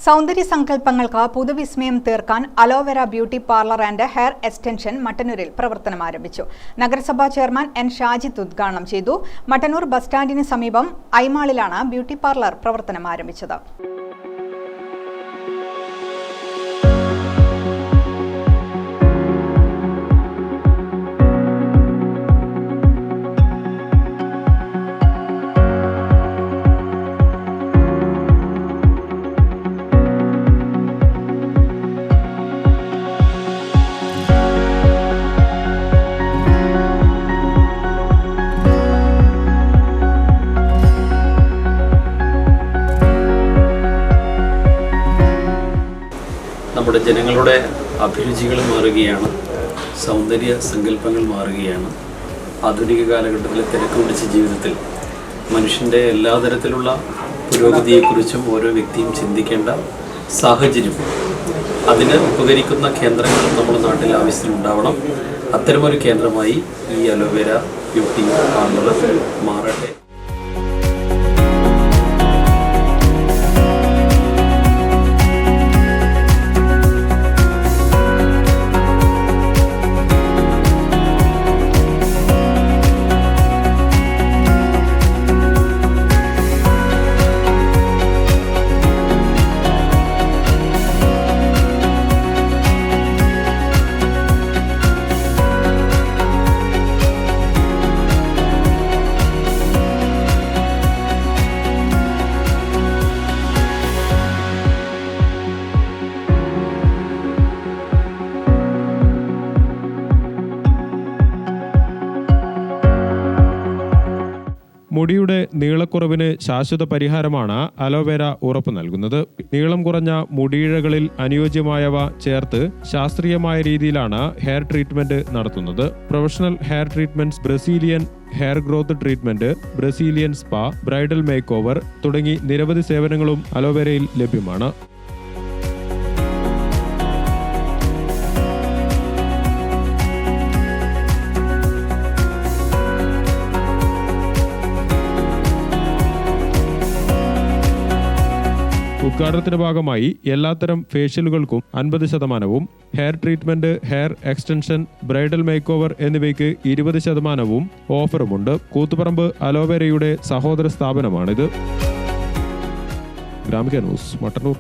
സൗന്ദര്യ സങ്കല്പങ്ങൾക്ക് പുതുവിസ്മയം തീർക്കാൻ aloe vera beauty parlour and hair extension മട്ടന്നൂരിൽ പ്രവർത്തനം ആരംഭിച്ചു. നഗരസഭാ ചെയർമാൻ എൻ ഷാജിദ് ഉദ്ഘാടനം ചെയ്തു. മട്ടന്നൂർ ബസ് സ്റ്റാൻഡിന് സമീപം ഐമാളിലാണ് ബ്യൂട്ടി പാർലർ പ്രവർത്തനം ആരംഭിച്ചത്. നമ്മുടെ ജനങ്ങളുടെ അഭിരുചികൾ മാറുകയാണ്, സൗന്ദര്യ സങ്കല്പങ്ങൾ മാറുകയാണ്. ആധുനിക കാലഘട്ടത്തിലെ തിരക്ക് പിടിച്ച ജീവിതത്തിൽ മനുഷ്യൻ്റെ എല്ലാ തരത്തിലുള്ള പുരോഗതിയെക്കുറിച്ചും ഓരോ വ്യക്തിയും ചിന്തിക്കേണ്ട സാഹചര്യം, അതിന് ഉപകരിക്കുന്ന കേന്ദ്രങ്ങൾ നമ്മുടെ നാട്ടിൽ ആവശ്യത്തിനുണ്ടാവണം. അത്തരമൊരു കേന്ദ്രമായി ഈ അലോവേര ബ്യൂട്ടി പാർലർ മാറട്ടെ. മുടിയുടെ നീളക്കുറവിന് ശാശ്വത പരിഹാരമാണ് അലോവേര ഉറപ്പു നൽകുന്നത്. നീളം കുറഞ്ഞ മുടിയിഴകളിൽ അനുയോജ്യമായവ ചേർത്ത് ശാസ്ത്രീയമായ രീതിയിലാണ് ഹെയർ ട്രീറ്റ്മെന്റ് നടത്തുന്നത്. Professional hair treatments, Brazilian hair growth treatment, Brazilian spa, bridal make over തുടങ്ങി നിരവധി സേവനങ്ങളും അലോവേരയിൽ ലഭ്യമാണ്. ഉദ്ഘാടനത്തിന്റെ ഭാഗമായി എല്ലാത്തരം ഫേഷ്യലുകൾക്കും 50%, hair treatment, hair extension, bridal make over എന്നിവയ്ക്ക് 20% ഓഫറുമുണ്ട്. കൂത്തുപറമ്പ് അലോവേരയുടെ സഹോദര സ്ഥാപനമാണിത്. ഗ്രാമിക ന്യൂസ്, മട്ടന്നൂർ.